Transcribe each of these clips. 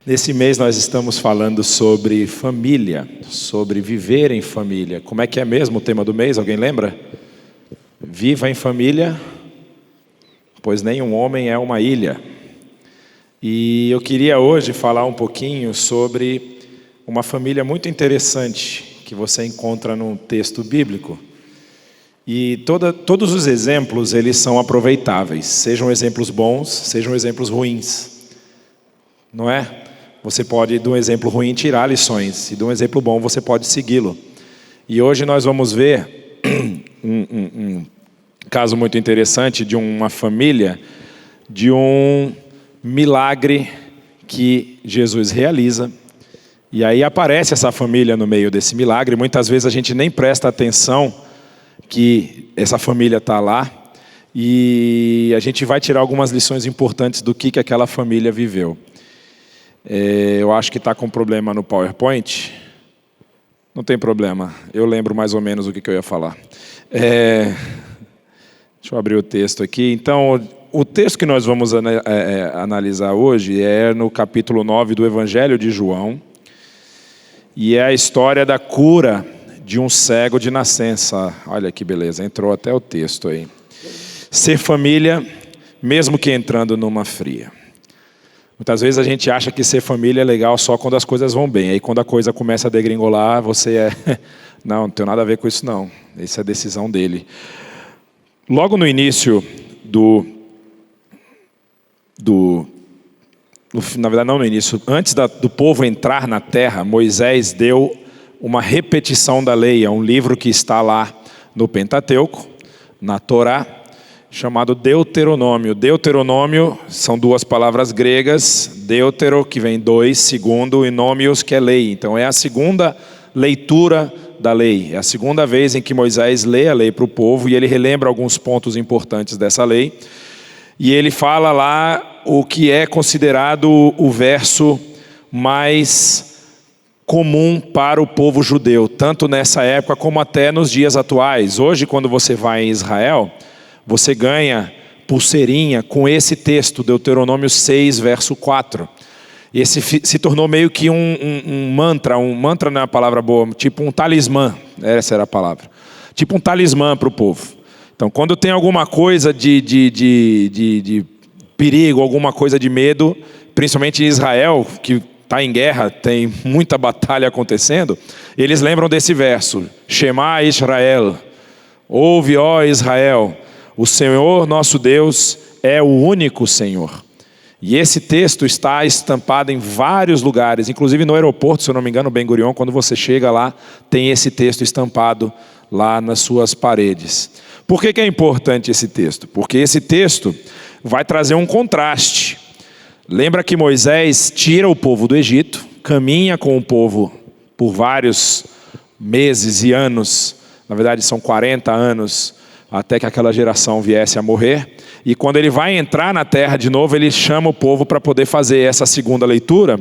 Nesse mês nós estamos falando sobre família, sobre viver em família. Como é que é mesmo o tema do mês? Alguém lembra? Viva em família, pois nenhum homem é uma ilha. E eu queria hoje falar um pouquinho sobre uma família muito interessante que você encontra num texto bíblico. E todos os exemplos, eles são aproveitáveis, sejam exemplos bons, sejam exemplos ruins, não é? Você pode, de um exemplo ruim, tirar lições, e de um exemplo bom você pode segui-lo. E hoje nós vamos ver um caso muito interessante de uma família, de um milagre que Jesus realiza. E aí aparece essa família no meio desse milagre. Muitas vezes a gente nem presta atenção que essa família está lá. E a gente vai tirar algumas lições importantes do que aquela família viveu. Eu acho que está com problema no PowerPoint. Não tem problema, eu lembro mais ou menos o que eu ia falar. Deixa eu abrir o texto aqui. Então, o texto que nós vamos analisar hoje é no capítulo 9 do Evangelho de João. E é a história da cura de um cego de nascença. Olha que beleza, entrou até o texto aí. Ser família, mesmo que entrando numa fria. Muitas vezes a gente acha que ser família é legal só quando as coisas vão bem. Aí quando a coisa começa a degringolar, você não tem nada a ver com isso não. Essa é a decisão dele. Logo no início na verdade não no início, antes do povo entrar na terra, Moisés deu uma repetição da lei. É um livro que está lá no Pentateuco, na Torá, chamado Deuteronômio. Deuteronômio são duas palavras gregas, deutero, que vem dois, segundo, e nômios, que é lei. Então é a segunda leitura da lei. É a segunda vez em que Moisés lê a lei para o povo e ele relembra alguns pontos importantes dessa lei. E ele fala lá o que é considerado o verso mais comum para o povo judeu, tanto nessa época como até nos dias atuais. Hoje, quando você vai em Israel, você ganha pulseirinha com esse texto, Deuteronômio 6, verso 4. Esse se tornou meio que um mantra não é uma palavra boa, tipo um talismã, essa era a palavra. Tipo um talismã para o povo. Então, quando tem alguma coisa de perigo, alguma coisa de medo, principalmente em Israel, que está em guerra, tem muita batalha acontecendo, eles lembram desse verso, Shema Israel, ouve, ó Israel, o Senhor nosso Deus é o único Senhor. E esse texto está estampado em vários lugares, inclusive no aeroporto, se eu não me engano, Ben Gurion, quando você chega lá, tem esse texto estampado lá nas suas paredes. Por que é importante esse texto? Porque esse texto vai trazer um contraste. Lembra que Moisés tira o povo do Egito, caminha com o povo por vários meses e anos, na verdade são 40 anos, até que aquela geração viesse a morrer. E quando ele vai entrar na terra de novo, ele chama o povo para poder fazer essa segunda leitura.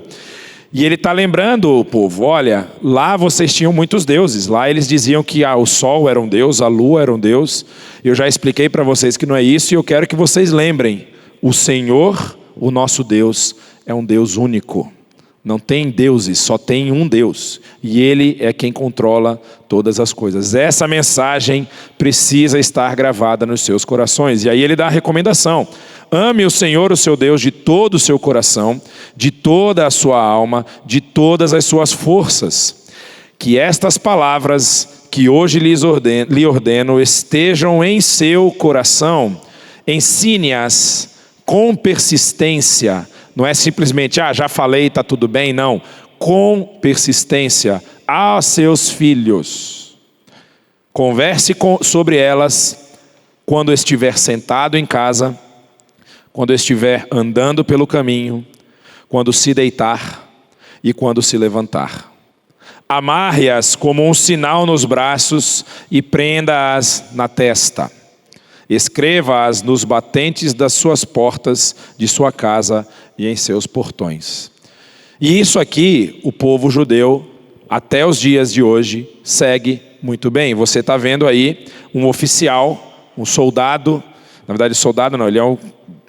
E ele está lembrando o povo, olha, lá vocês tinham muitos deuses. Lá eles diziam que o sol era um deus, a lua era um deus. Eu já expliquei para vocês que não é isso, e eu quero que vocês lembrem. O Senhor, o nosso Deus, é um Deus único. Não tem deuses, só tem um Deus. E Ele é quem controla todas as coisas. Essa mensagem precisa estar gravada nos seus corações. E aí ele dá a recomendação. Ame o Senhor, o seu Deus, de todo o seu coração, de toda a sua alma, de todas as suas forças. Que estas palavras que hoje lhe ordeno estejam em seu coração. Ensine-as com persistência. Não é simplesmente, já falei, está tudo bem, não. Com persistência a seus filhos. Converse sobre elas quando estiver sentado em casa, quando estiver andando pelo caminho, quando se deitar e quando se levantar. Amarre-as como um sinal nos braços e prenda-as na testa. Escreva-as nos batentes das suas portas de sua casa e em seus portões. E isso aqui, o povo judeu, até os dias de hoje, segue muito bem. Você está vendo aí um oficial, um soldado, na verdade soldado não, ele é um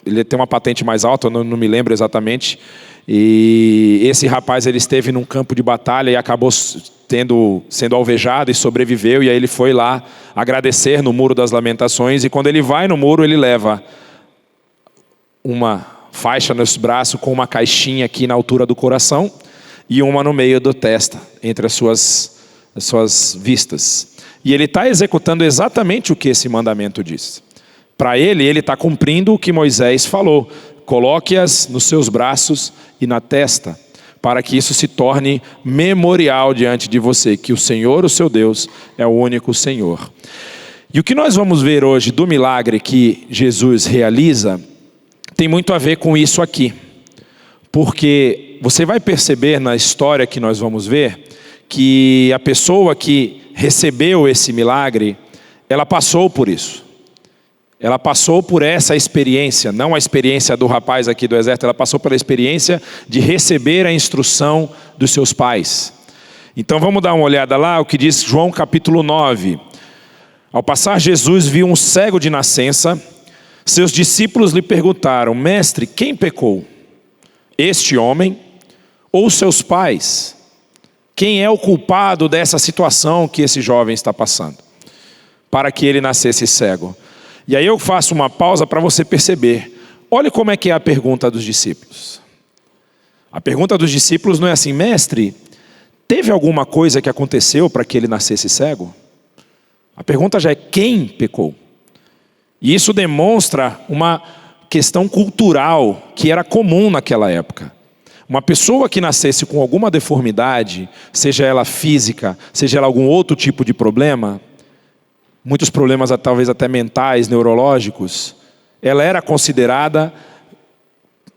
ele tem uma patente mais alta, eu não me lembro exatamente. E esse rapaz, ele esteve num campo de batalha e acabou sendo alvejado e sobreviveu. E aí ele foi lá agradecer no Muro das Lamentações. E quando ele vai no muro, ele leva uma faixa nos braços com uma caixinha aqui na altura do coração e uma no meio da testa, entre as suas vistas. E ele está executando exatamente o que esse mandamento diz. Para ele está cumprindo o que Moisés falou. Coloque-as nos seus braços e na testa, para que isso se torne memorial diante de você, que o Senhor, o seu Deus, é o único Senhor. E o que nós vamos ver hoje do milagre que Jesus realiza, tem muito a ver com isso aqui. Porque você vai perceber na história que nós vamos ver, que a pessoa que recebeu esse milagre, ela passou por isso. Ela passou por essa experiência, não a experiência do rapaz aqui do exército, ela passou pela experiência de receber a instrução dos seus pais. Então vamos dar uma olhada lá, o que diz João capítulo 9. Ao passar Jesus viu um cego de nascença, seus discípulos lhe perguntaram: mestre, quem pecou? Este homem ou seus pais? Quem é o culpado dessa situação que esse jovem está passando, para que ele nascesse cego? E aí eu faço uma pausa para você perceber. Olha como é que é a pergunta dos discípulos. A pergunta dos discípulos não é assim: mestre, teve alguma coisa que aconteceu para que ele nascesse cego? A pergunta já é: quem pecou? E isso demonstra uma questão cultural que era comum naquela época. Uma pessoa que nascesse com alguma deformidade, seja ela física, seja ela algum outro tipo de problema, muitos problemas talvez até mentais, neurológicos, ela era considerada,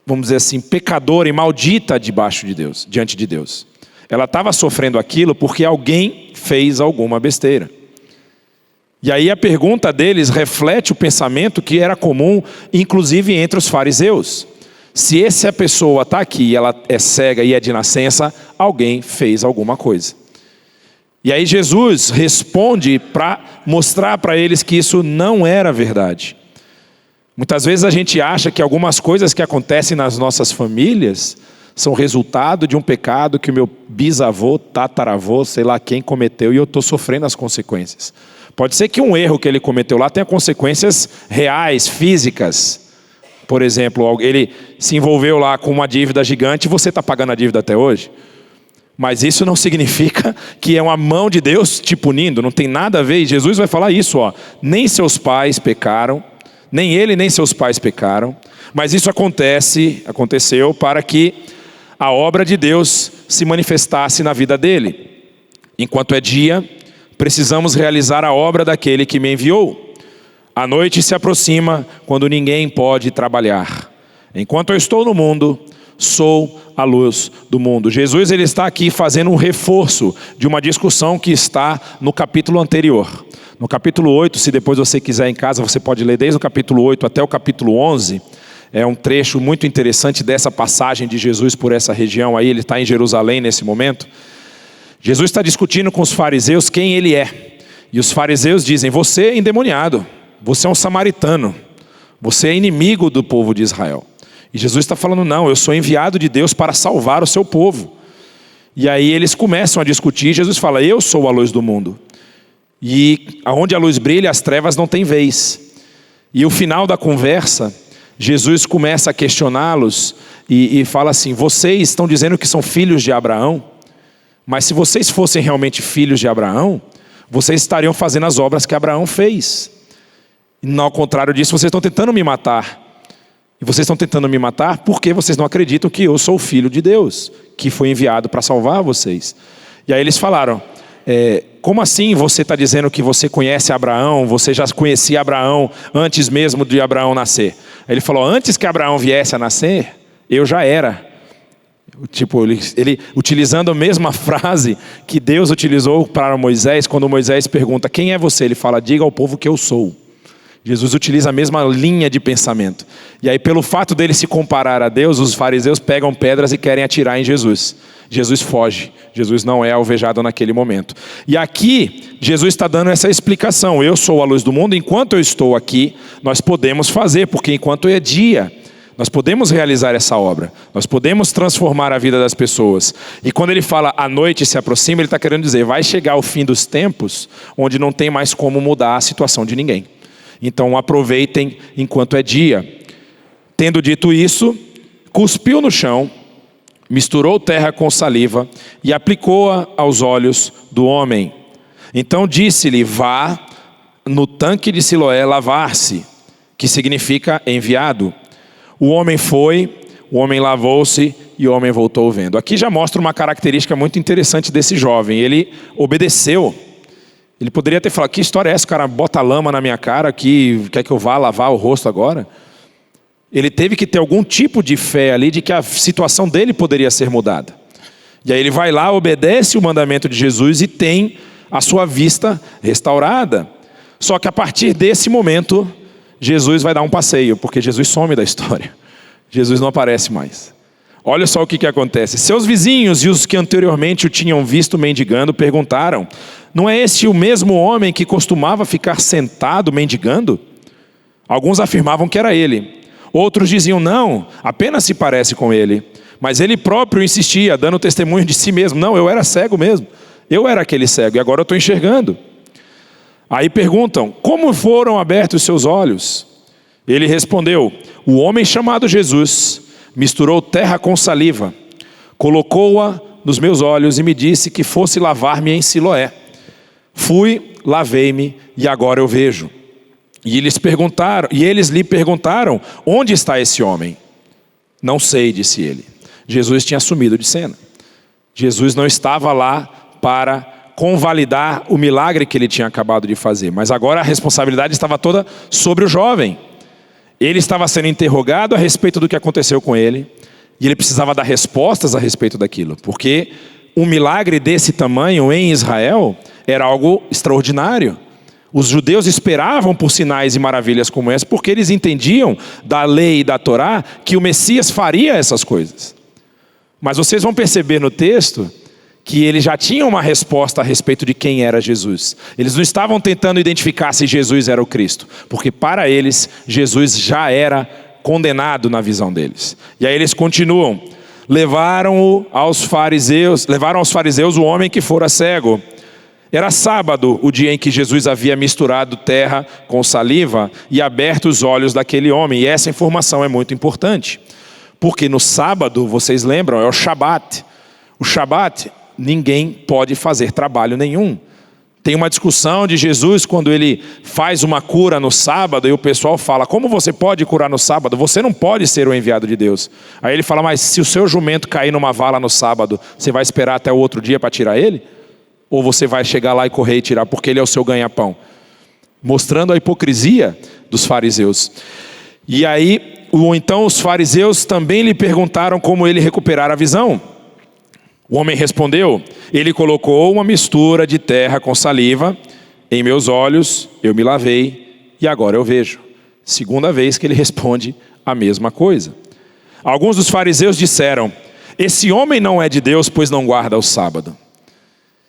vamos dizer assim, pecadora e maldita debaixo de Deus, diante de Deus. Ela estava sofrendo aquilo porque alguém fez alguma besteira. E aí a pergunta deles reflete o pensamento que era comum, inclusive entre os fariseus. Se essa pessoa está aqui e ela é cega e é de nascença, alguém fez alguma coisa. E aí Jesus responde para mostrar para eles que isso não era verdade. Muitas vezes a gente acha que algumas coisas que acontecem nas nossas famílias são resultado de um pecado que o meu bisavô, tataravô, sei lá quem cometeu, e eu estou sofrendo as consequências. Pode ser que um erro que ele cometeu lá tenha consequências reais, físicas. Por exemplo, ele se envolveu lá com uma dívida gigante e você está pagando a dívida até hoje. Mas isso não significa que é uma mão de Deus te punindo, não tem nada a ver. E Jesus vai falar isso, nem seus pais pecaram, nem ele nem seus pais pecaram, mas isso aconteceu para que a obra de Deus se manifestasse na vida dele. Enquanto é dia, precisamos realizar a obra daquele que me enviou. A noite se aproxima quando ninguém pode trabalhar. Enquanto eu estou no mundo, sou a luz do mundo. Jesus ele está aqui fazendo um reforço de uma discussão que está no capítulo anterior. No capítulo 8, se depois você quiser em casa, você pode ler desde o capítulo 8 até o capítulo 11. É um trecho muito interessante dessa passagem de Jesus por essa região aí. Ele está em Jerusalém nesse momento. Jesus está discutindo com os fariseus quem ele é. E os fariseus dizem: você é endemoniado, você é um samaritano, você é inimigo do povo de Israel. E Jesus está falando: não, eu sou enviado de Deus para salvar o seu povo. E aí eles começam a discutir. Jesus fala: eu sou a luz do mundo. E aonde a luz brilha, as trevas não têm vez. E o final da conversa, Jesus começa a questioná-los e fala assim: vocês estão dizendo que são filhos de Abraão, mas se vocês fossem realmente filhos de Abraão, vocês estariam fazendo as obras que Abraão fez. E ao contrário disso, vocês estão tentando me matar. E vocês estão tentando me matar porque vocês não acreditam que eu sou o Filho de Deus, que foi enviado para salvar vocês. E aí eles falaram: como assim você está dizendo que você conhece Abraão, você já conhecia Abraão antes mesmo de Abraão nascer? Aí ele falou: antes que Abraão viesse a nascer, eu já era. Tipo, ele utilizando a mesma frase que Deus utilizou para Moisés, quando Moisés pergunta: quem é você? Ele fala: diga ao povo que eu sou. Jesus utiliza a mesma linha de pensamento. E aí, pelo fato dele se comparar a Deus, os fariseus pegam pedras e querem atirar em Jesus. Jesus foge. Jesus não é alvejado naquele momento. E aqui, Jesus está dando essa explicação. Eu sou a luz do mundo, enquanto eu estou aqui, nós podemos fazer, porque enquanto é dia, nós podemos realizar essa obra. Nós podemos transformar a vida das pessoas. E quando ele fala a noite se aproxima, ele está querendo dizer, vai chegar o fim dos tempos, onde não tem mais como mudar a situação de ninguém. Então aproveitem enquanto é dia. Tendo dito isso, cuspiu no chão, misturou terra com saliva e aplicou-a aos olhos do homem. Então disse-lhe, vá no tanque de Siloé lavar-se, que significa enviado. O homem foi, o homem lavou-se e o homem voltou vendo. Aqui já mostra uma característica muito interessante desse jovem. Ele obedeceu. Ele poderia ter falado, que história é essa? O cara bota lama na minha cara, que quer que eu vá lavar o rosto agora? Ele teve que ter algum tipo de fé ali, de que a situação dele poderia ser mudada. E aí ele vai lá, obedece o mandamento de Jesus e tem a sua vista restaurada. Só que a partir desse momento, Jesus vai dar um passeio, porque Jesus some da história. Jesus não aparece mais. Olha só o que acontece. Seus vizinhos e os que anteriormente o tinham visto mendigando perguntaram, não é este o mesmo homem que costumava ficar sentado mendigando? Alguns afirmavam que era ele. Outros diziam, não, apenas se parece com ele. Mas ele próprio insistia, dando testemunho de si mesmo. Não, eu era cego mesmo. Eu era aquele cego e agora eu estou enxergando. Aí perguntam, como foram abertos os seus olhos? Ele respondeu, o homem chamado Jesus misturou terra com saliva, colocou-a nos meus olhos e me disse que fosse lavar-me em Siloé. Fui, lavei-me e agora eu vejo. E eles lhe perguntaram, onde está esse homem? Não sei, disse ele. Jesus tinha sumido de cena. Jesus não estava lá para convalidar o milagre que ele tinha acabado de fazer. Mas agora a responsabilidade estava toda sobre o jovem. Ele estava sendo interrogado a respeito do que aconteceu com ele. E ele precisava dar respostas a respeito daquilo. Porque um milagre desse tamanho em Israel era algo extraordinário. Os judeus esperavam por sinais e maravilhas como essa, porque eles entendiam da lei e da Torá que o Messias faria essas coisas. Mas vocês vão perceber no texto que eles já tinham uma resposta a respeito de quem era Jesus. Eles não estavam tentando identificar se Jesus era o Cristo, porque para eles Jesus já era condenado na visão deles. E aí eles continuam, levaram aos fariseus o homem que fora cego. Era sábado, o dia em que Jesus havia misturado terra com saliva e aberto os olhos daquele homem. E essa informação é muito importante, porque no sábado, vocês lembram, é o Shabat. O Shabat, ninguém pode fazer trabalho nenhum. Tem uma discussão de Jesus quando ele faz uma cura no sábado e o pessoal fala, como você pode curar no sábado? Você não pode ser o enviado de Deus. Aí ele fala, mas se o seu jumento cair numa vala no sábado, você vai esperar até o outro dia para tirar ele? Ou você vai chegar lá e correr e tirar, porque ele é o seu ganha-pão? Mostrando a hipocrisia dos fariseus. E aí, então os fariseus também lhe perguntaram como ele recuperara a visão. O homem respondeu, ele colocou uma mistura de terra com saliva em meus olhos, eu me lavei e agora eu vejo. Segunda vez que ele responde a mesma coisa. Alguns dos fariseus disseram, esse homem não é de Deus, pois não guarda o sábado.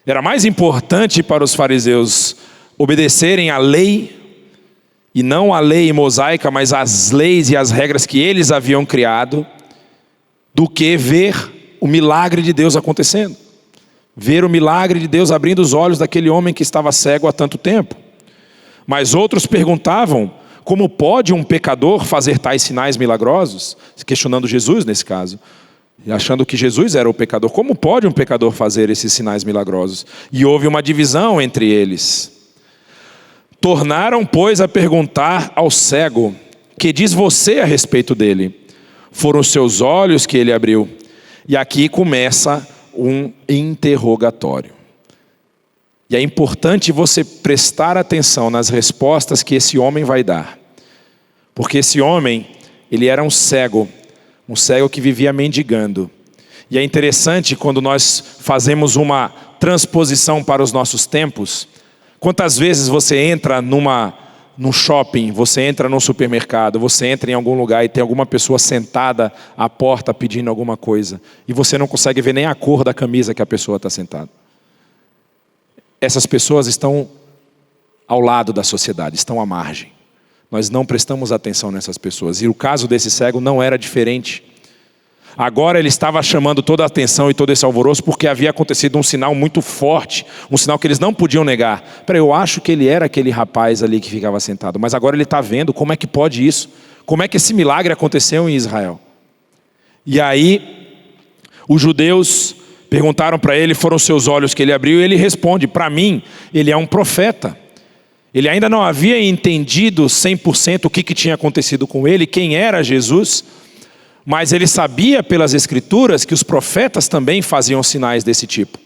Era mais importante para os fariseus obedecerem à lei, e não a lei mosaica, mas as leis e as regras que eles haviam criado, do que ver o milagre de Deus acontecendo. Ver o milagre de Deus abrindo os olhos daquele homem que estava cego há tanto tempo. Mas outros perguntavam, como pode um pecador fazer tais sinais milagrosos? Questionando Jesus nesse caso. Achando que Jesus era o pecador. Como pode um pecador fazer esses sinais milagrosos? E houve uma divisão entre eles. Tornaram, pois, a perguntar ao cego, que diz você a respeito dele? Foram os seus olhos que ele abriu. E aqui começa um interrogatório. E é importante você prestar atenção nas respostas que esse homem vai dar. Porque esse homem, ele era um cego que vivia mendigando. E é interessante quando nós fazemos uma transposição para os nossos tempos. Quantas vezes você entra numa num shopping, você entra num supermercado, você entra em algum lugar e tem alguma pessoa sentada à porta pedindo alguma coisa, e você não consegue ver nem a cor da camisa que a pessoa está sentada. Essas pessoas estão ao lado da sociedade, estão à margem. Nós não prestamos atenção nessas pessoas. E o caso desse cego não era diferente. Agora ele estava chamando toda a atenção e todo esse alvoroço porque havia acontecido um sinal muito forte, um sinal que eles não podiam negar. Eu acho que ele era aquele rapaz ali que ficava sentado, mas agora ele está vendo como é que pode isso, como é que esse milagre aconteceu em Israel. E aí, os judeus perguntaram para ele, foram os seus olhos que ele abriu, e ele responde: para mim, ele é um profeta. Ele ainda não havia entendido 100% o que tinha acontecido com ele, quem era Jesus, mas ele sabia pelas escrituras que os profetas também faziam sinais desse tipo.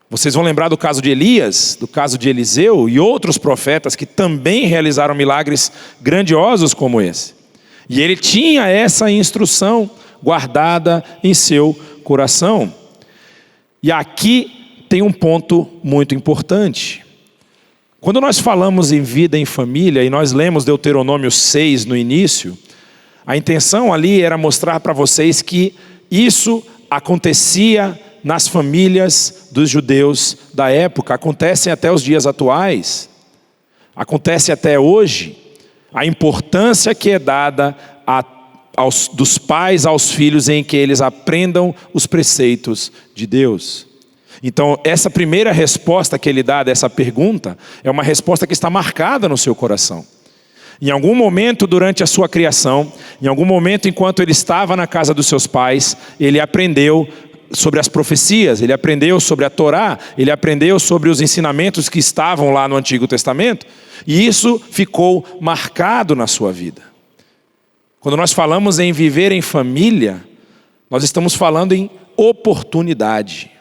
Vocês vão lembrar do caso de Elias, do caso de Eliseu e outros profetas que também realizaram milagres grandiosos como esse. E ele tinha essa instrução guardada em seu coração. E aqui tem um ponto muito importante. Quando nós falamos em vida em família, e nós lemos Deuteronômio 6 no início, a intenção ali era mostrar para vocês que isso acontecia nas famílias dos judeus da época, acontece até os dias atuais, acontece até hoje, a importância que é dada dos pais aos filhos em que eles aprendam os preceitos de Deus. Então, essa primeira resposta que ele dá dessa pergunta é uma resposta que está marcada no seu coração. Em algum momento durante a sua criação, em algum momento enquanto ele estava na casa dos seus pais, ele aprendeu sobre as profecias, ele aprendeu sobre a Torá, ele aprendeu sobre os ensinamentos que estavam lá no Antigo Testamento, e isso ficou marcado na sua vida. Quando nós falamos em viver em família, nós estamos falando em oportunidade.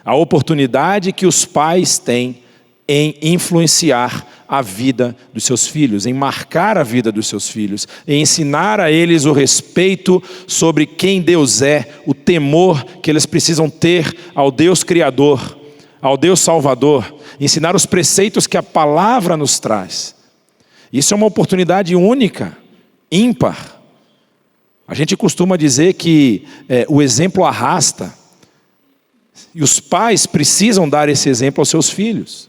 A oportunidade que os pais têm em influenciar a vida dos seus filhos, em marcar a vida dos seus filhos, em ensinar a eles o respeito sobre quem Deus é, o temor que eles precisam ter ao Deus Criador, ao Deus Salvador, ensinar os preceitos que a palavra nos traz. Isso é uma oportunidade única, ímpar. A gente costuma dizer que o exemplo arrasta, e os pais precisam dar esse exemplo aos seus filhos.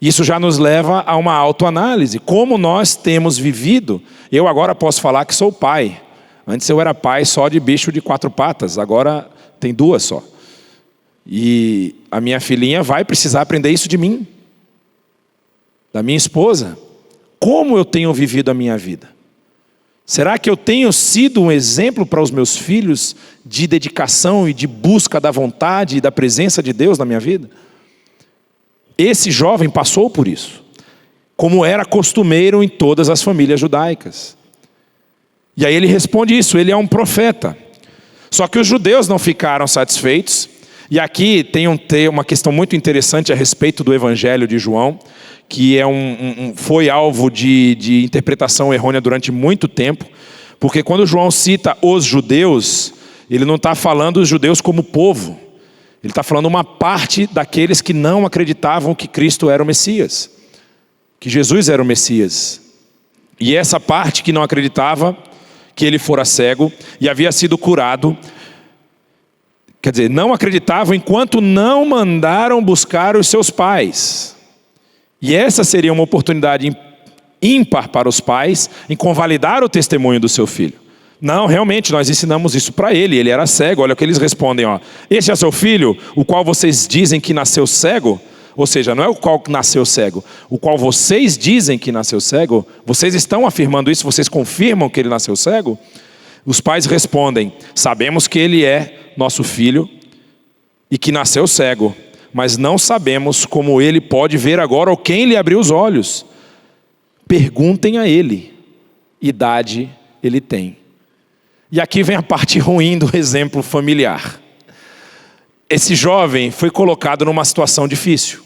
Isso já nos leva a uma autoanálise. Como nós temos vivido? Eu agora posso falar que sou pai. Antes eu era pai só de bicho de 4 patas, agora tem 2 só. E a minha filhinha vai precisar aprender isso de mim, da minha esposa. Como eu tenho vivido a minha vida? Será que eu tenho sido um exemplo para os meus filhos de dedicação e de busca da vontade e da presença de Deus na minha vida? Esse jovem passou por isso, como era costumeiro em todas as famílias judaicas. E aí ele responde isso, ele é um profeta. Só que os judeus não ficaram satisfeitos, e aqui tem uma questão muito interessante a respeito do Evangelho de João, que foi alvo de interpretação errônea durante muito tempo, porque quando João cita os judeus, ele não está falando os judeus como povo, ele está falando uma parte daqueles que não acreditavam que Cristo era o Messias, que Jesus era o Messias. E essa parte que não acreditava que ele fora cego e havia sido curado, quer dizer, não acreditavam enquanto não mandaram buscar os seus pais. E essa seria uma oportunidade ímpar para os pais em convalidar o testemunho do seu filho. Não, realmente, nós ensinamos isso para ele era cego. Olha o que eles respondem, ó. Esse é seu filho, o qual vocês dizem que nasceu cego? Ou seja, não é o qual nasceu cego, o qual vocês dizem que nasceu cego? Vocês estão afirmando isso? Vocês confirmam que ele nasceu cego? Os pais respondem: sabemos que ele é nosso filho e que nasceu cego, mas não sabemos como ele pode ver agora ou quem lhe abriu os olhos. Perguntem a ele, idade ele tem. E aqui vem a parte ruim do exemplo familiar. Esse jovem foi colocado numa situação difícil.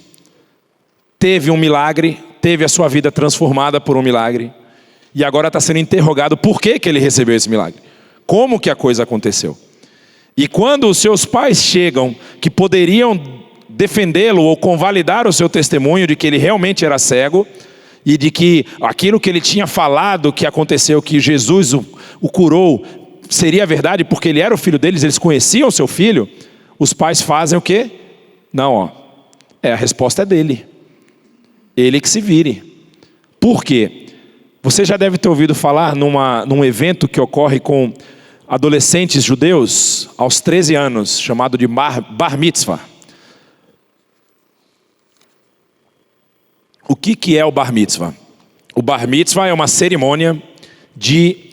Teve um milagre, teve a sua vida transformada por um milagre, e agora está sendo interrogado por que ele recebeu esse milagre. Como que a coisa aconteceu? E quando os seus pais chegam, que poderiam defendê-lo ou convalidar o seu testemunho de que ele realmente era cego, e de que aquilo que ele tinha falado que aconteceu, que Jesus o curou, seria verdade porque ele era o filho deles, eles conheciam o seu filho, os pais fazem o quê? Não, a resposta é dele. Ele que se vire. Por quê? Você já deve ter ouvido falar num evento que ocorre com adolescentes judeus aos 13 anos, chamado de Bar Mitzvah. O que é o Bar Mitzvah? O Bar Mitzvah é uma cerimônia de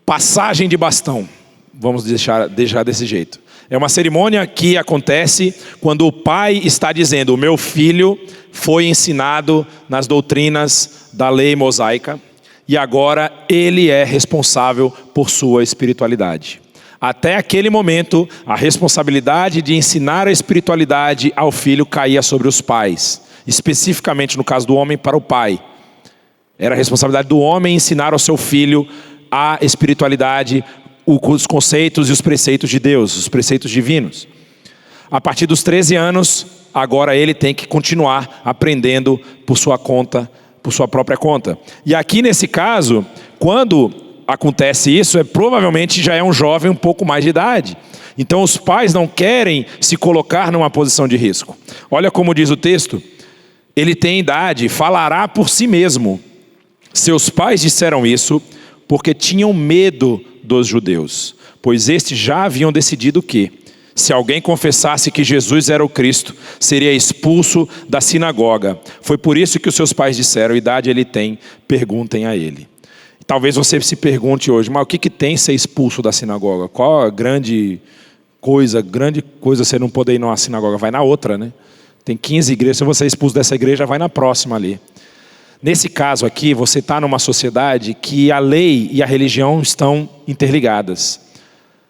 passagem de bastão. Vamos deixar desse jeito. É uma cerimônia que acontece quando o pai está dizendo: o meu filho foi ensinado nas doutrinas da lei mosaica e agora ele é responsável por sua espiritualidade. Até aquele momento, a responsabilidade de ensinar a espiritualidade ao filho caía sobre os pais. Especificamente no caso do homem, para o pai. Era a responsabilidade do homem ensinar ao seu filho a espiritualidade, os conceitos e os preceitos de Deus, os preceitos divinos. A partir dos 13 anos, agora ele tem que continuar aprendendo por sua conta, por sua própria conta. E aqui nesse caso, quando acontece isso, provavelmente já é um jovem um pouco mais de idade. Então os pais não querem se colocar numa posição de risco. Olha como diz o texto: ele tem idade, falará por si mesmo. Seus pais disseram isso porque tinham medo dos judeus, pois estes já haviam decidido que, se alguém confessasse que Jesus era o Cristo, seria expulso da sinagoga. Foi por isso que os seus pais disseram: idade ele tem, perguntem a ele. Talvez você se pergunte hoje: mas o que tem ser expulso da sinagoga? Qual a grande coisa você não poder ir numa sinagoga? Vai na outra, né? Tem 15 igrejas, se você é expulso dessa igreja, vai na próxima ali. Nesse caso aqui, você está numa sociedade que a lei e a religião estão interligadas.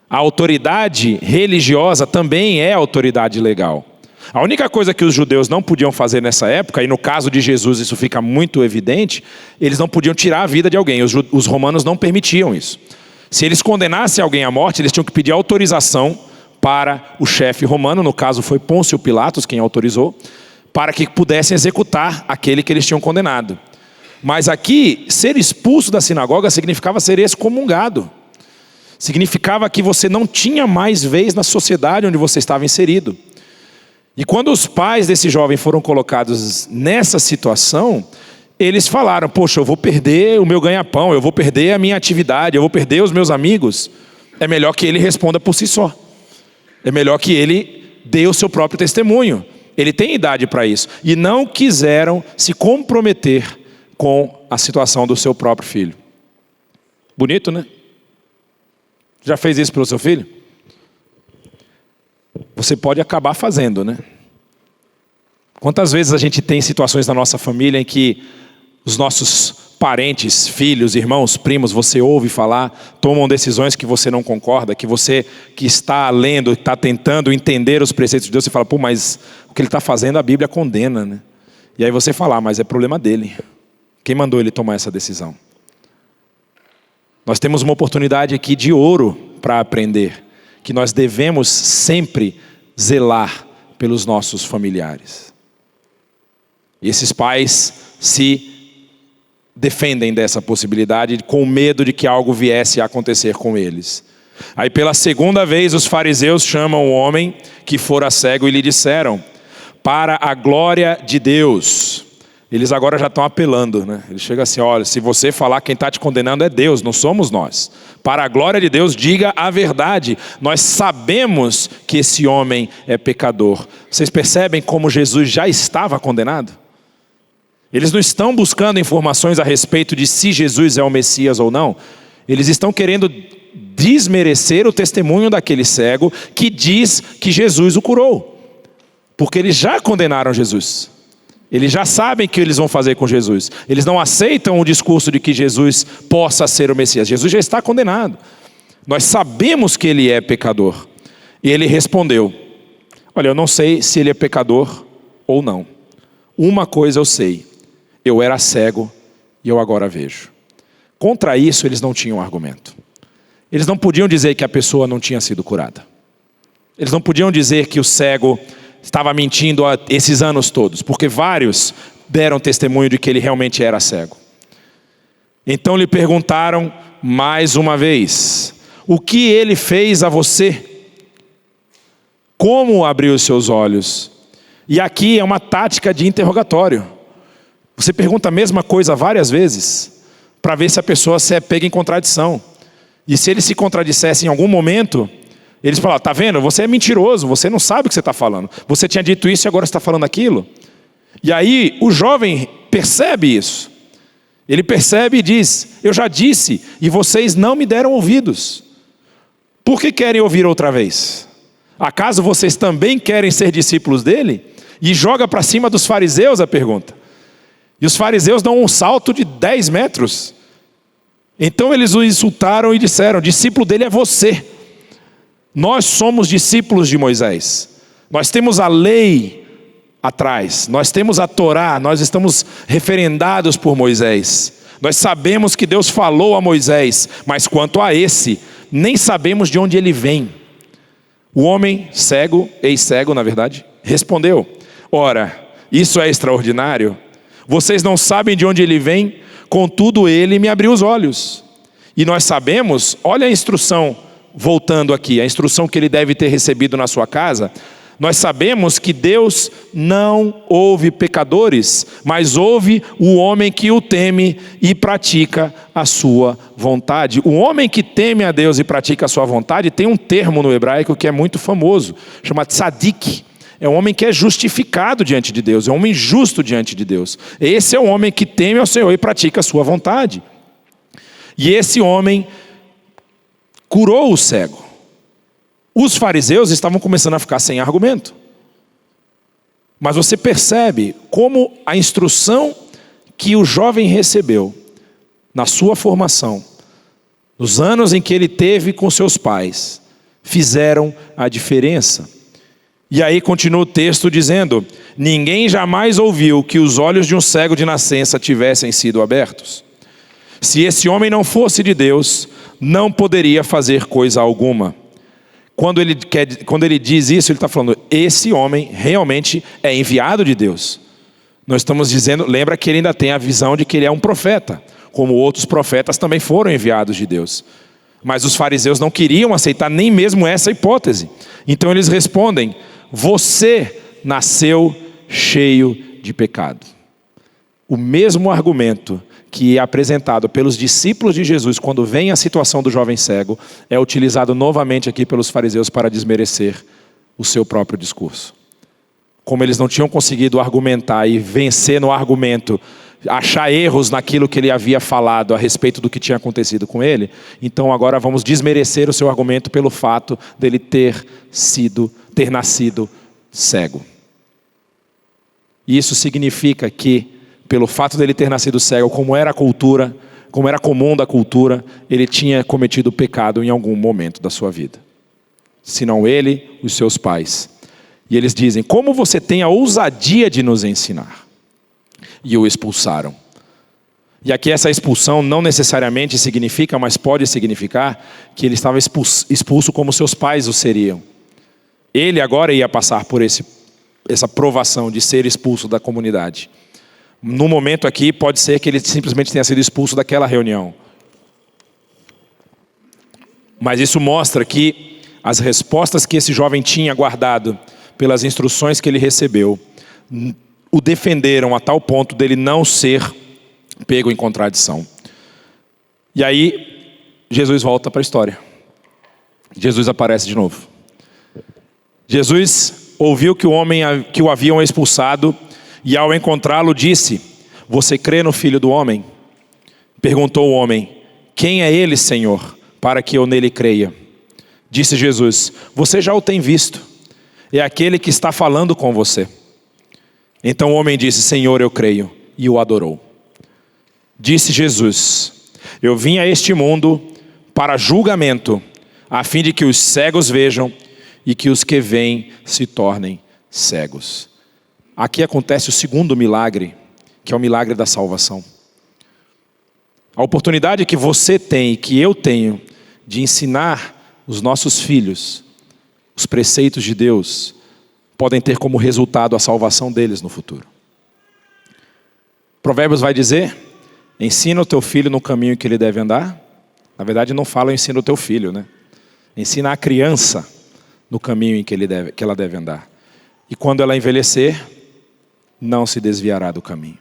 A autoridade religiosa também é autoridade legal. A única coisa que os judeus não podiam fazer nessa época, e no caso de Jesus isso fica muito evidente, eles não podiam tirar a vida de alguém. Os romanos não permitiam isso. Se eles condenassem alguém à morte, eles tinham que pedir autorização para o chefe romano, no caso foi Pôncio Pilatos quem autorizou, para que pudessem executar aquele que eles tinham condenado. Mas aqui, ser expulso da sinagoga significava ser excomungado. Significava que você não tinha mais vez na sociedade onde você estava inserido. E quando os pais desse jovem foram colocados nessa situação, eles falaram: poxa, eu vou perder o meu ganha-pão, eu vou perder a minha atividade, eu vou perder os meus amigos. É melhor que ele responda por si só. É melhor que ele dê o seu próprio testemunho. Ele tem idade para isso. E não quiseram se comprometer com a situação do seu próprio filho. Bonito, né? Já fez isso pelo seu filho? Você pode acabar fazendo, né? Quantas vezes a gente tem situações na nossa família em que os nossos parentes, filhos, irmãos, primos, você ouve falar, tomam decisões que você não concorda, que você que está lendo, está tentando entender os preceitos de Deus, você fala: pô, mas o que ele está fazendo a Bíblia condena, né? E aí você fala: mas é problema dele. Quem mandou ele tomar essa decisão? Nós temos uma oportunidade aqui de ouro para aprender, que nós devemos sempre zelar pelos nossos familiares. E esses pais se defendem dessa possibilidade com medo de que algo viesse a acontecer com eles. Aí pela segunda vez os fariseus chamam o homem que fora cego e lhe disseram: para a glória de Deus. Eles agora já estão apelando, né? Ele chega assim: olha, se você falar, quem está te condenando é Deus, não somos nós. Para a glória de Deus, diga a verdade. Nós sabemos que esse homem é pecador. Vocês percebem como Jesus já estava condenado? Eles não estão buscando informações a respeito de se Jesus é o Messias ou não. Eles estão querendo desmerecer o testemunho daquele cego que diz que Jesus o curou. Porque eles já condenaram Jesus. Eles já sabem o que eles vão fazer com Jesus. Eles não aceitam o discurso de que Jesus possa ser o Messias. Jesus já está condenado. Nós sabemos que ele é pecador. E ele respondeu: olha, eu não sei se ele é pecador ou não. Uma coisa eu sei: eu era cego e eu agora vejo. Contra isso eles não tinham argumento. Eles não podiam dizer que a pessoa não tinha sido curada. Eles não podiam dizer que o cego estava mentindo há esses anos todos, porque vários deram testemunho de que ele realmente era cego. Então lhe perguntaram mais uma vez: o que ele fez a você? Como abriu os seus olhos? E aqui é uma tática de interrogatório. Você pergunta a mesma coisa várias vezes, para ver se a pessoa se é pega em contradição. E se ele se contradissesse em algum momento, eles falam: tá vendo, você é mentiroso, você não sabe o que você está falando. Você tinha dito isso e agora você está falando aquilo. E aí o jovem percebe isso. Ele percebe e diz: eu já disse e vocês não me deram ouvidos. Por que querem ouvir outra vez? Acaso vocês também querem ser discípulos dele? E joga para cima dos fariseus a pergunta. E os fariseus dão um salto de 10 metros. Então eles o insultaram e disseram: discípulo dele é você. Nós somos discípulos de Moisés. Nós temos a lei atrás. Nós temos a Torá. Nós estamos referendados por Moisés. Nós sabemos que Deus falou a Moisés. Mas quanto a esse, nem sabemos de onde ele vem. O homem cego, ex-cego na verdade, respondeu: ora, isso é extraordinário. Vocês não sabem de onde ele vem, contudo ele me abriu os olhos. E nós sabemos, olha a instrução, voltando aqui, a instrução que ele deve ter recebido na sua casa. Nós sabemos que Deus não ouve pecadores, mas ouve o homem que o teme e pratica a sua vontade. O homem que teme a Deus e pratica a sua vontade tem um termo no hebraico que é muito famoso, chama tzadik. É um homem que é justificado diante de Deus, é um homem justo diante de Deus. Esse é o homem que teme ao Senhor e pratica a sua vontade. E esse homem curou o cego. Os fariseus estavam começando a ficar sem argumento. Mas você percebe como a instrução que o jovem recebeu na sua formação, nos anos em que ele teve com seus pais, fizeram a diferença. E aí continua o texto dizendo: ninguém jamais ouviu que os olhos de um cego de nascença tivessem sido abertos. Se esse homem não fosse de Deus, não poderia fazer coisa alguma. Quando ele diz isso, ele está falando: esse homem realmente é enviado de Deus. Nós estamos dizendo, lembra que ele ainda tem a visão de que ele é um profeta, como outros profetas também foram enviados de Deus. Mas os fariseus não queriam aceitar nem mesmo essa hipótese. Então eles respondem: você nasceu cheio de pecado. O mesmo argumento que é apresentado pelos discípulos de Jesus quando vem a situação do jovem cego, é utilizado novamente aqui pelos fariseus para desmerecer o seu próprio discurso. Como eles não tinham conseguido argumentar e vencer no argumento, achar erros naquilo que ele havia falado a respeito do que tinha acontecido com ele, então agora vamos desmerecer o seu argumento pelo fato dele ter nascido cego. E isso significa que, pelo fato dele ter nascido cego, como era comum da cultura, ele tinha cometido pecado em algum momento da sua vida. Se não ele, os seus pais. E eles dizem: como você tem a ousadia de nos ensinar? E o expulsaram. E aqui essa expulsão não necessariamente significa, mas pode significar, que ele estava expulso como seus pais o seriam. Ele agora ia passar por essa provação de ser expulso da comunidade. No momento aqui, pode ser que ele simplesmente tenha sido expulso daquela reunião. Mas isso mostra que as respostas que esse jovem tinha guardado, pelas instruções que ele recebeu, o defenderam a tal ponto dele não ser pego em contradição. E aí, Jesus volta para a história. Jesus aparece de novo. Jesus ouviu que o homem que o haviam expulsado, e ao encontrá-lo disse: você crê no Filho do Homem? Perguntou o homem: quem é ele, Senhor, para que eu nele creia? Disse Jesus: você já o tem visto, é aquele que está falando com você. Então o homem disse: Senhor, eu creio, e o adorou. Disse Jesus: eu vim a este mundo para julgamento, a fim de que os cegos vejam e que os que veem se tornem cegos. Aqui acontece o segundo milagre, que é o milagre da salvação. A oportunidade que você tem e que eu tenho de ensinar os nossos filhos os preceitos de Deus podem ter como resultado a salvação deles no futuro. Provérbios vai dizer: ensina o teu filho no caminho que ele deve andar. Na verdade não fala ensina o teu filho, né? Ensina a criança no caminho em que ela deve andar. E quando ela envelhecer, não se desviará do caminho.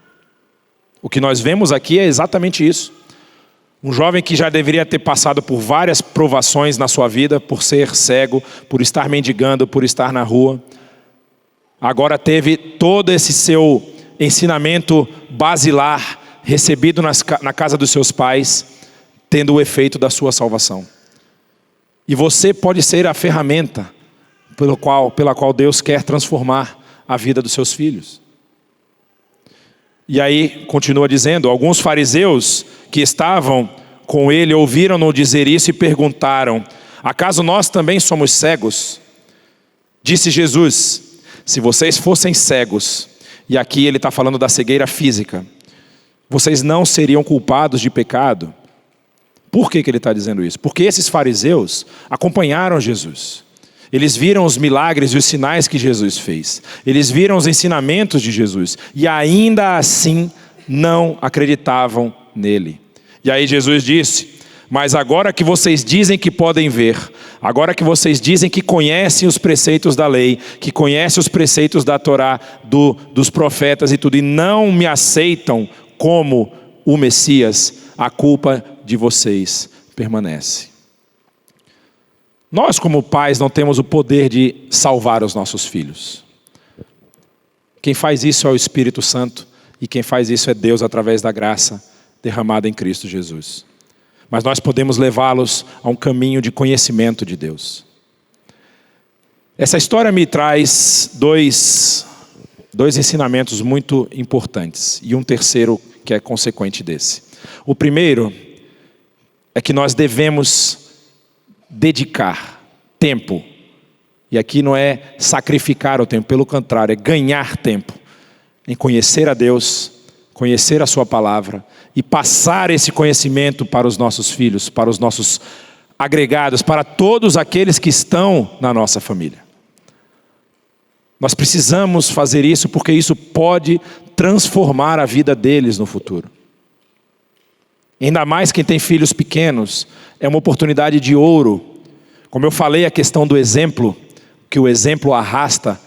O que nós vemos aqui é exatamente isso. Um jovem que já deveria ter passado por várias provações na sua vida, por ser cego, por estar mendigando, por estar na rua, agora teve todo esse seu ensinamento basilar, recebido na casa dos seus pais, tendo o efeito da sua salvação. E você pode ser a ferramenta pela qual Deus quer transformar a vida dos seus filhos. E aí, continua dizendo, alguns fariseus que estavam com ele ouviram-no dizer isso e perguntaram: acaso nós também somos cegos? Disse Jesus: se vocês fossem cegos, e aqui ele está falando da cegueira física, vocês não seriam culpados de pecado. Por que ele está dizendo isso? Porque esses fariseus acompanharam Jesus. Eles viram os milagres e os sinais que Jesus fez. Eles viram os ensinamentos de Jesus. E ainda assim não acreditavam nele. E aí Jesus disse: mas agora que vocês dizem que podem ver, agora que vocês dizem que conhecem os preceitos da lei, que conhecem os preceitos da Torá, dos profetas e tudo, e não me aceitam como o Messias, a culpa de vocês permanece. Nós, como pais, não temos o poder de salvar os nossos filhos. Quem faz isso é o Espírito Santo, e quem faz isso é Deus através da graça derramada em Cristo Jesus. Mas nós podemos levá-los a um caminho de conhecimento de Deus. Essa história me traz dois ensinamentos muito importantes, e um terceiro que é consequente desse. O primeiro é que nós devemos dedicar tempo, e aqui não é sacrificar o tempo, pelo contrário, é ganhar tempo em conhecer a Deus, conhecer a sua palavra e passar esse conhecimento para os nossos filhos, para os nossos agregados, para todos aqueles que estão na nossa família. Nós precisamos fazer isso porque isso pode transformar a vida deles no futuro. Ainda mais quem tem filhos pequenos, é uma oportunidade de ouro. Como eu falei, a questão do exemplo, que o exemplo arrasta.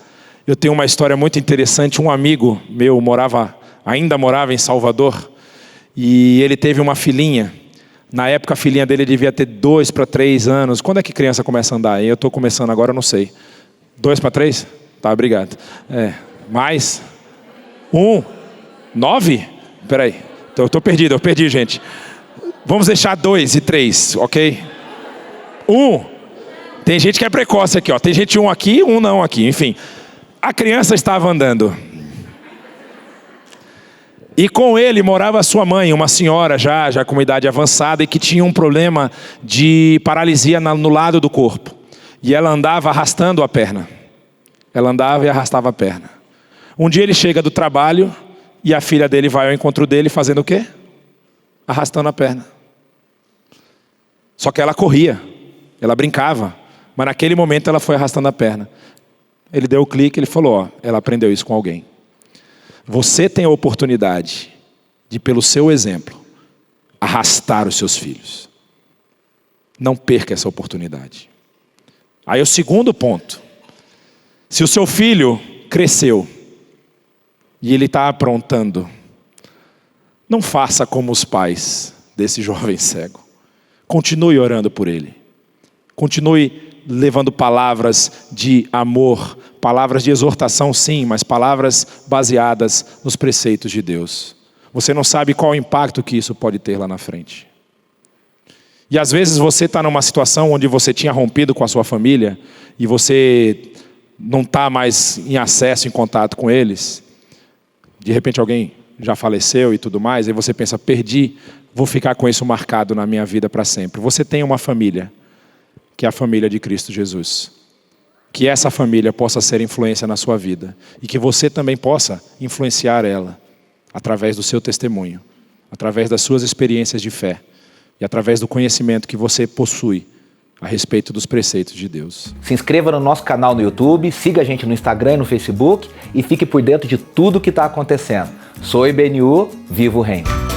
Eu tenho uma história muito interessante. Um amigo meu ainda morava em Salvador, e ele teve uma filhinha. Na época a filhinha dele devia ter 2 para 3 anos. Quando é que criança começa a andar? Eu estou começando agora, eu não sei. 2 para 3? Tá, obrigado. Mais? 1? 9? Peraí. Eu estou perdido, eu perdi, gente. Vamos deixar 2 e 3, ok? 1. Tem gente que é precoce aqui, ó. Tem gente 1 aqui, 1 não aqui. Enfim, a criança estava andando. E com ele morava sua mãe, uma senhora já com uma idade avançada, e que tinha um problema de paralisia no lado do corpo. E ela andava arrastando a perna. Ela andava e arrastava a perna. Um dia ele chega do trabalho e a filha dele vai ao encontro dele fazendo o quê? Arrastando a perna. Só que ela corria, ela brincava, mas naquele momento ela foi arrastando a perna. Ele deu o clique, ele falou: ela aprendeu isso com alguém. Você tem a oportunidade de, pelo seu exemplo, arrastar os seus filhos. Não perca essa oportunidade. Aí o segundo ponto: se o seu filho cresceu e ele está aprontando, não faça como os pais desse jovem cego. Continue orando por ele. Continue levando palavras de amor, palavras de exortação, sim, mas palavras baseadas nos preceitos de Deus. Você não sabe qual o impacto que isso pode ter lá na frente. E às vezes você está numa situação onde você tinha rompido com a sua família e você não está mais em acesso, em contato com eles. De repente alguém já faleceu e tudo mais, e você pensa: perdi, vou ficar com isso marcado na minha vida para sempre. Você tem uma família, que é a família de Cristo Jesus. Que essa família possa ser influência na sua vida, e que você também possa influenciar ela, através do seu testemunho, através das suas experiências de fé, e através do conhecimento que você possui a respeito dos preceitos de Deus. Se inscreva no nosso canal no YouTube, siga a gente no Instagram e no Facebook e fique por dentro de tudo que está acontecendo. Sou IBNU, viva o reino.